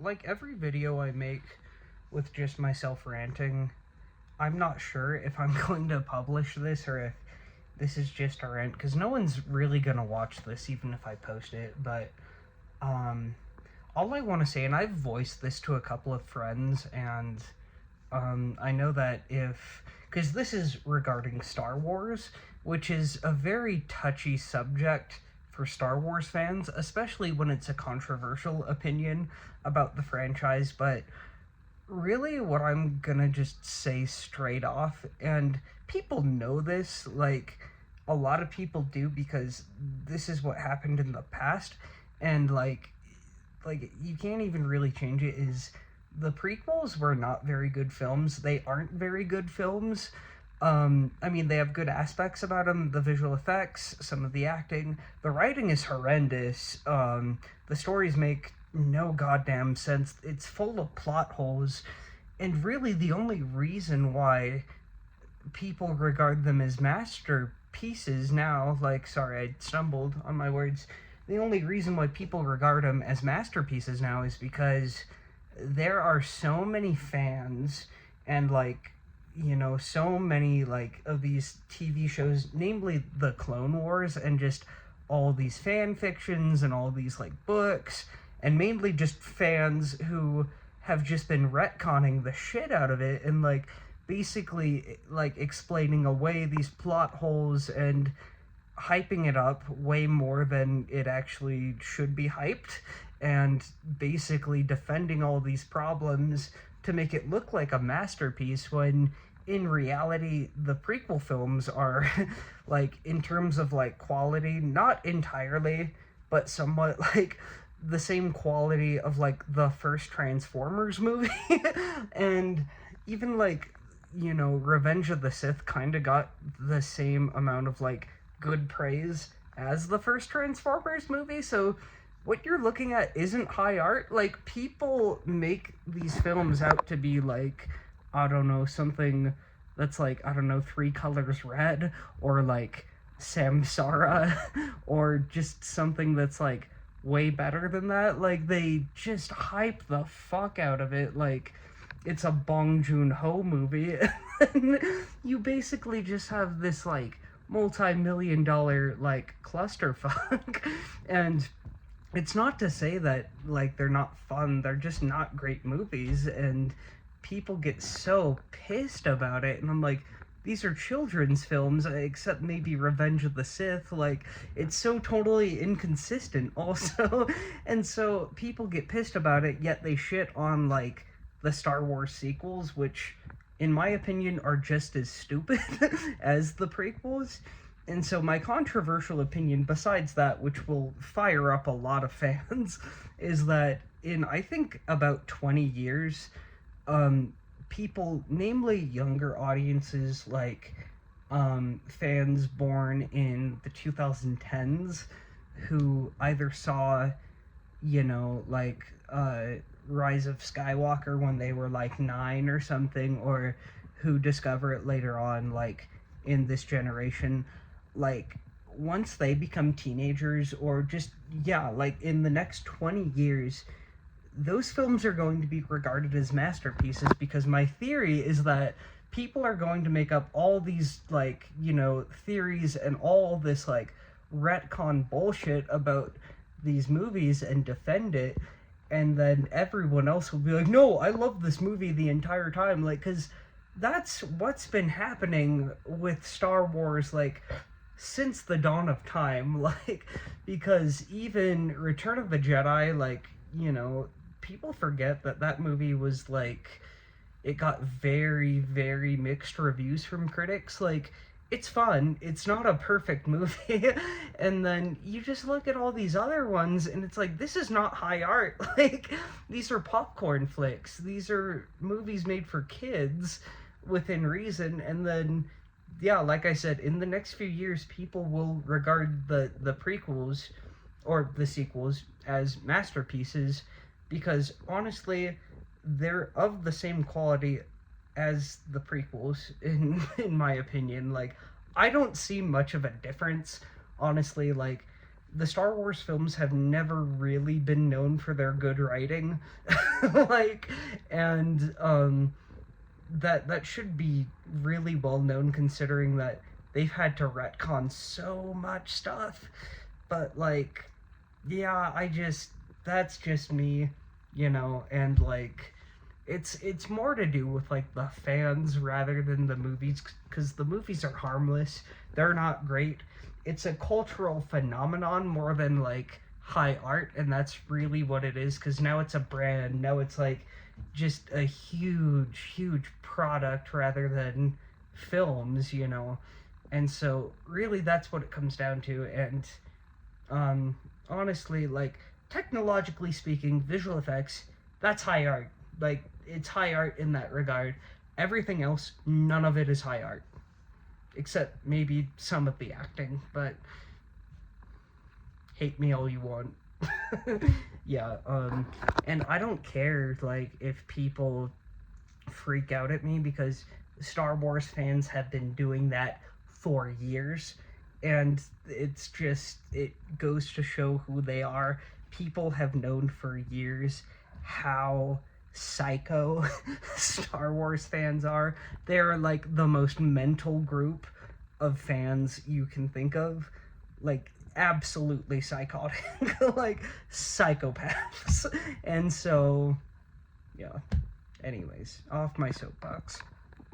like every video I make with just myself ranting, I'm not sure if I'm going to publish this or if this is just a rant, because no one's really gonna watch this even if I post it, but, um, all I want to say, and I've voiced this to a couple of friends, and, I know that because this is regarding Star Wars, which is a very touchy subject for Star Wars fans, especially when it's a controversial opinion about the franchise, but really what I'm gonna just say straight off, and people know this, like, a lot of people do because this is what happened in the past, and like you can't even really change it, is the prequels were not very good films. They aren't very good films. I mean, they have good aspects about them, the visual effects, some of the acting. The writing is horrendous. The stories make no goddamn sense. It's full of plot holes. And really, the only reason why people regard them as masterpieces now, like, sorry, I stumbled on my words. The only reason why people regard them as masterpieces now is because there are so many fans and, like, so many, like, of these TV shows, namely the Clone Wars, and just all these fan fictions and all these, like, books, and mainly just fans who have just been retconning the shit out of it and, like, basically, like, explaining away these plot holes and hyping it up way more than it actually should be hyped, and basically defending all these problems to make it look like a masterpiece, when in reality the prequel films are like, in terms of, like, quality, not entirely but somewhat, like, the same quality of, like, the first Transformers movie. And even, like, Revenge of the Sith kind of got the same amount of, like, good praise as the first Transformers movie. So what you're looking at isn't high art. Like, people make these films out to be, like, I don't know, something that's, like, I don't know, Three Colors Red, or, like, Samsara, or just something that's, like, way better than that. Like, they just hype the fuck out of it like it's a Bong Joon-ho movie. And you basically just have this, like, multi-million-dollar, like, clusterfuck. And it's not to say that, like, they're not fun, they're just not great movies, and people get so pissed about it, and I'm like, these are children's films, except maybe Revenge of the Sith. Like, it's so totally inconsistent also. And so people get pissed about it, yet they shit on, like, the Star Wars sequels, which, in my opinion, are just as stupid as the prequels. And so my controversial opinion, besides that, which will fire up a lot of fans, is that in, I think, about 20 years, people, namely younger audiences, like, fans born in the 2010s, who either saw, like, Rise of Skywalker when they were, like, 9 or something, or who discover it later on, like, in this generation, like, once they become teenagers, or just, yeah, like, in the next 20 years, those films are going to be regarded as masterpieces, because my theory is that people are going to make up all these, like, theories and all this, like, retcon bullshit about these movies and defend it, and then everyone else will be like, no, I love this movie the entire time, like, because that's what's been happening with Star Wars, like, since the dawn of time. Like, because even Return of the Jedi, like, people forget that that movie was, like, it got very, very mixed reviews from critics. Like, it's fun, it's not a perfect movie. And then you just look at all these other ones and it's like, this is not high art. Like, these are popcorn flicks, these are movies made for kids within reason. And then, yeah, like I said, in the next few years, people will regard the prequels or the sequels as masterpieces, because honestly, they're of the same quality as the prequels, in my opinion. Like, I don't see much of a difference, honestly. Like, the Star Wars films have never really been known for their good writing. Like, and that should be really well known, considering that they've had to retcon so much stuff. But like, yeah, that's just me, and like, it's more to do with like the fans rather than the movies, because the movies are harmless. They're not great. It's a cultural phenomenon more than like high art, and that's really what it is, because now it's a brand. Now it's like just a huge product rather than films. And so really that's what it comes down to. And honestly, like, technologically speaking, visual effects, that's high art. Like, it's high art in that regard. Everything else, none of it is high art, except maybe some of the acting. But hate me all you want. Yeah. And I don't care, like, if people freak out at me, because Star Wars fans have been doing that for years, and it goes to show who they are. People have known for years how psycho Star Wars fans are. They're like the most mental group of fans you can think of. Like, absolutely psychotic. Like, psychopaths. And so, yeah. Anyways, off my soapbox.